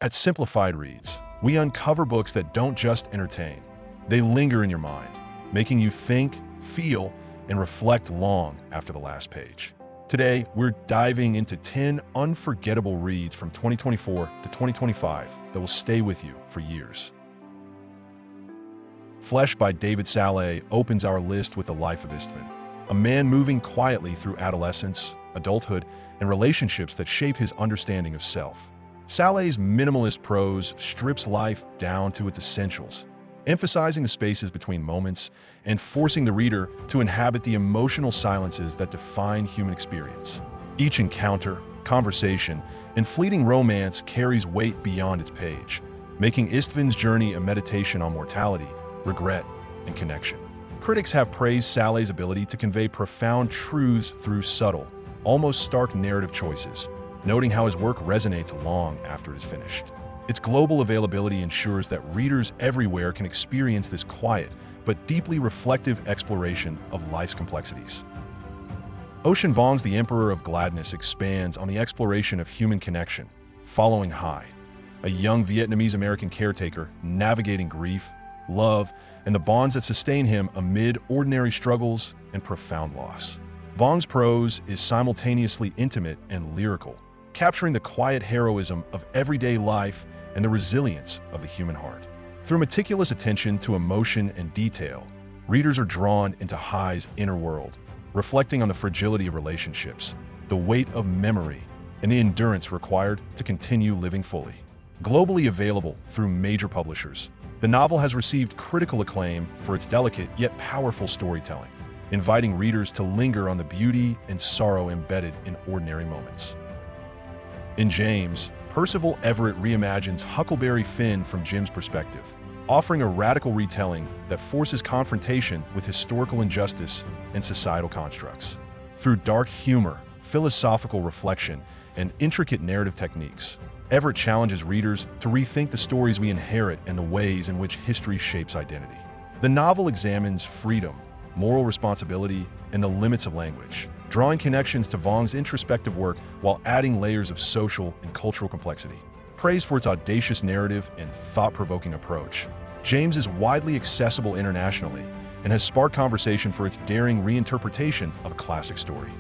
At Simplified Reads, we uncover books that don't just entertain. They linger in your mind, making you think, feel, and reflect long after the last page. Today, we're diving into 10 unforgettable reads from 2024 to 2025 that will stay with you for years. Flesh by David Szalay opens our list with the life of István, a man moving quietly through adolescence, adulthood, and relationships that shape his understanding of self. Salay's minimalist prose strips life down to its essentials, emphasizing the spaces between moments and forcing the reader to inhabit the emotional silences that define human experience. Each encounter, conversation, and fleeting romance carries weight beyond its page, making István's journey a meditation on mortality, regret, and connection. Critics have praised Salay's ability to convey profound truths through subtle, almost stark narrative choices, noting how his work resonates long after it is finished. Its global availability ensures that readers everywhere can experience this quiet but deeply reflective exploration of life's complexities. Ocean Vuong's The Emperor of Gladness expands on the exploration of human connection, following Hai, a young Vietnamese-American caretaker navigating grief, love, and the bonds that sustain him amid ordinary struggles and profound loss. Vuong's prose is simultaneously intimate and lyrical, capturing the quiet heroism of everyday life and the resilience of the human heart. Through meticulous attention to emotion and detail, readers are drawn into Hai's inner world, reflecting on the fragility of relationships, the weight of memory, and the endurance required to continue living fully. Globally available through major publishers, the novel has received critical acclaim for its delicate yet powerful storytelling, inviting readers to linger on the beauty and sorrow embedded in ordinary moments. In James, Percival Everett reimagines Huckleberry Finn from Jim's perspective, offering a radical retelling that forces confrontation with historical injustice and societal constructs. Through dark humor, philosophical reflection, and intricate narrative techniques, Everett challenges readers to rethink the stories we inherit and the ways in which history shapes identity. The novel examines freedom, moral responsibility, and the limits of language, drawing connections to Vuong's introspective work while adding layers of social and cultural complexity. Praised for its audacious narrative and thought-provoking approach, James is widely accessible internationally and has sparked conversation for its daring reinterpretation of a classic story.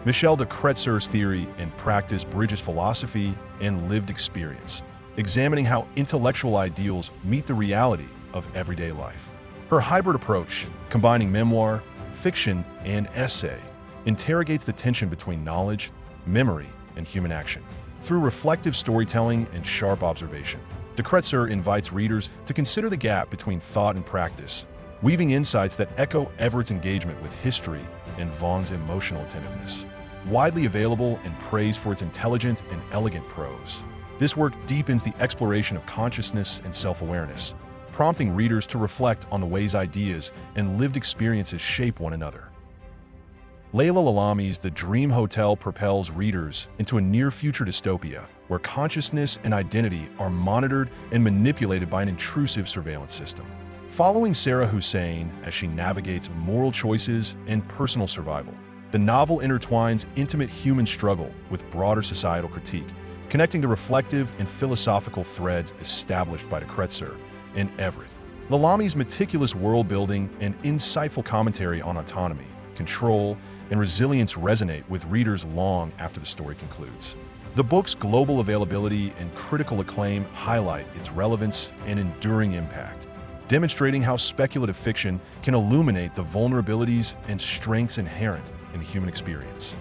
Michel de Cretzer's theory and practice bridges philosophy and lived experience, examining how intellectual ideals meet the reality of everyday life. Her hybrid approach, combining memoir, fiction, and essay, interrogates the tension between knowledge, memory, and human action. Through reflective storytelling and sharp observation, de Kretzer invites readers to consider the gap between thought and practice, weaving insights that echo Everett's engagement with history and Vuong's emotional attentiveness. Widely available and praised for its intelligent and elegant prose, this work deepens the exploration of consciousness and self-awareness, prompting readers to reflect on the ways ideas and lived experiences shape one another. Leila Lalami's The Dream Hotel propels readers into a near-future dystopia where consciousness and identity are monitored and manipulated by an intrusive surveillance system. Following Sarah Hussein as she navigates moral choices and personal survival, the novel intertwines intimate human struggle with broader societal critique, connecting the reflective and philosophical threads established by de Kretzer and Everett. Lalami's meticulous world-building and insightful commentary on autonomy, control, and resilience resonate with readers long after the story concludes. The book's global availability and critical acclaim highlight its relevance and enduring impact, demonstrating how speculative fiction can illuminate the vulnerabilities and strengths inherent in the human experience.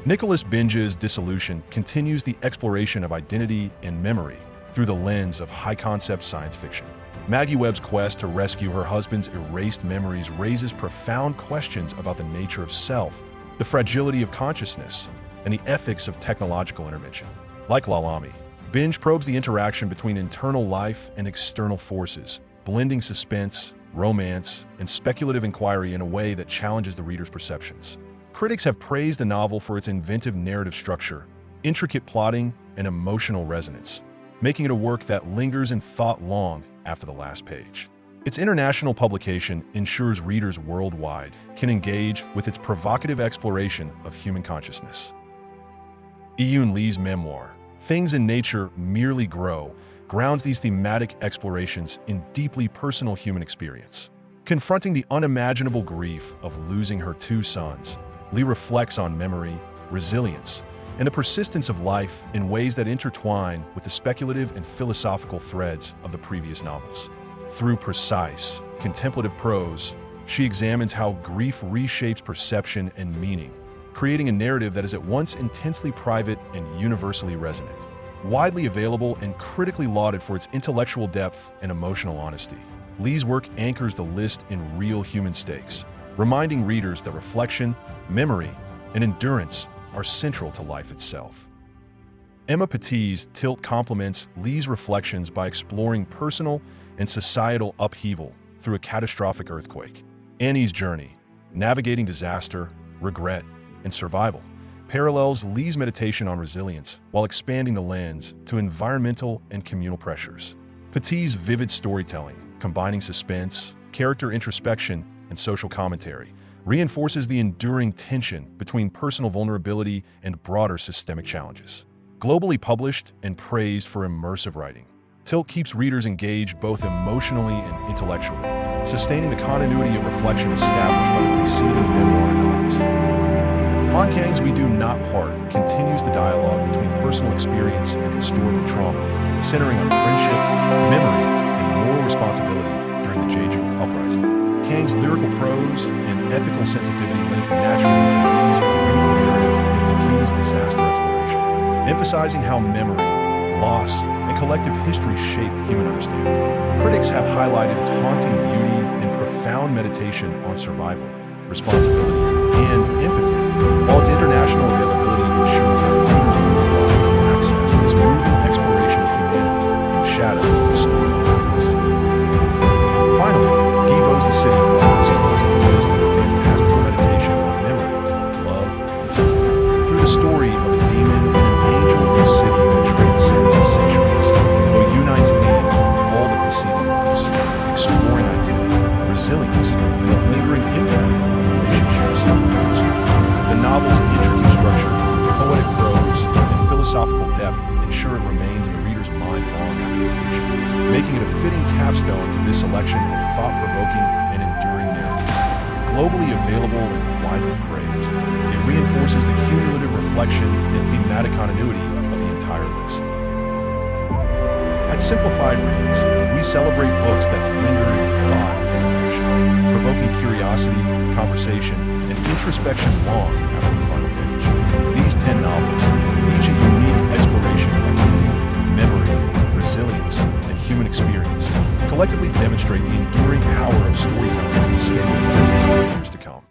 Nicholas Binge's Dissolution continues the exploration of identity and memory through the lens of high-concept science fiction. Maggie Webb's quest to rescue her husband's erased memories raises profound questions about the nature of self, the fragility of consciousness, and the ethics of technological intervention. Like Lalami, Binge probes the interaction between internal life and external forces, blending suspense, romance, and speculative inquiry in a way that challenges the reader's perceptions. Critics have praised the novel for its inventive narrative structure, intricate plotting, and emotional resonance, making it a work that lingers in thought long after the last page. Its international publication ensures readers worldwide can engage with its provocative exploration of human consciousness. Yiyun Li's Memoir, Things in Nature Merely Grow grounds these thematic explorations in deeply personal human experience. Confronting the unimaginable grief of losing her two sons, Lee reflects on memory, resilience, and the persistence of life in ways that intertwine with the speculative and philosophical threads of the previous novels. Through precise, contemplative prose, she examines how grief reshapes perception and meaning, creating a narrative that is at once intensely private and universally resonant. Widely available and critically lauded for its intellectual depth and emotional honesty, Lee's work anchors the list in real human stakes, reminding readers that reflection, memory, and endurance are central to life itself. Emma Petit's Tilt complements Lee's reflections by exploring personal and societal upheaval through a catastrophic earthquake. Annie's journey, navigating disaster, regret, and survival, parallels Lee's meditation on resilience while expanding the lens to environmental and communal pressures. Petit's vivid storytelling, combining suspense, character introspection, and social commentary, reinforces the enduring tension between personal vulnerability and broader systemic challenges. Globally published and praised for immersive writing, Tilt keeps readers engaged both emotionally and intellectually, sustaining the continuity of reflection established by the preceding memoir novels. Han Kang's We Do Not Part continues the dialogue between personal experience and historical trauma, centering on friendship, memory, and moral responsibility during the Jeju Uprising. Kang's lyrical prose and ethical sensitivity link naturally to Lee's grief narrative and Petit's disaster exploration, emphasizing how memory, loss, and collective history shape human understanding. Critics have highlighted its haunting beauty and profound meditation on survival, responsibility, and empathy, while its international availability ensures that readers worldwide can access this moving exploration of humanity in shadow of the story elements. Finally, Gibo's The City of Glass closes the list with a fantastical meditation on memory, love, and faith. Through the story of a demon and an angel in a city that transcends centuries, though unites themes from all the preceding works, exploring identity, resilience, and the lingering impact of relationships and history. The novel's intricate structure, poetic prose, and philosophical depth ensure it remains in the reader's mind long after completion, making it a fitting capstone to this selection of thought-provoking and enduring narratives. Globally available and widely praised, it reinforces the cumulative reflection and thematic continuity of the entire list. At Simplified Reads, we celebrate books that linger in thought and emotion, provoking curiosity, conversation, and introspection long after the final page. These 10 novels, each a unique exploration of identity, memory, resilience, and human experience, collectively demonstrate the enduring power of storytelling to stay with us in the years to come.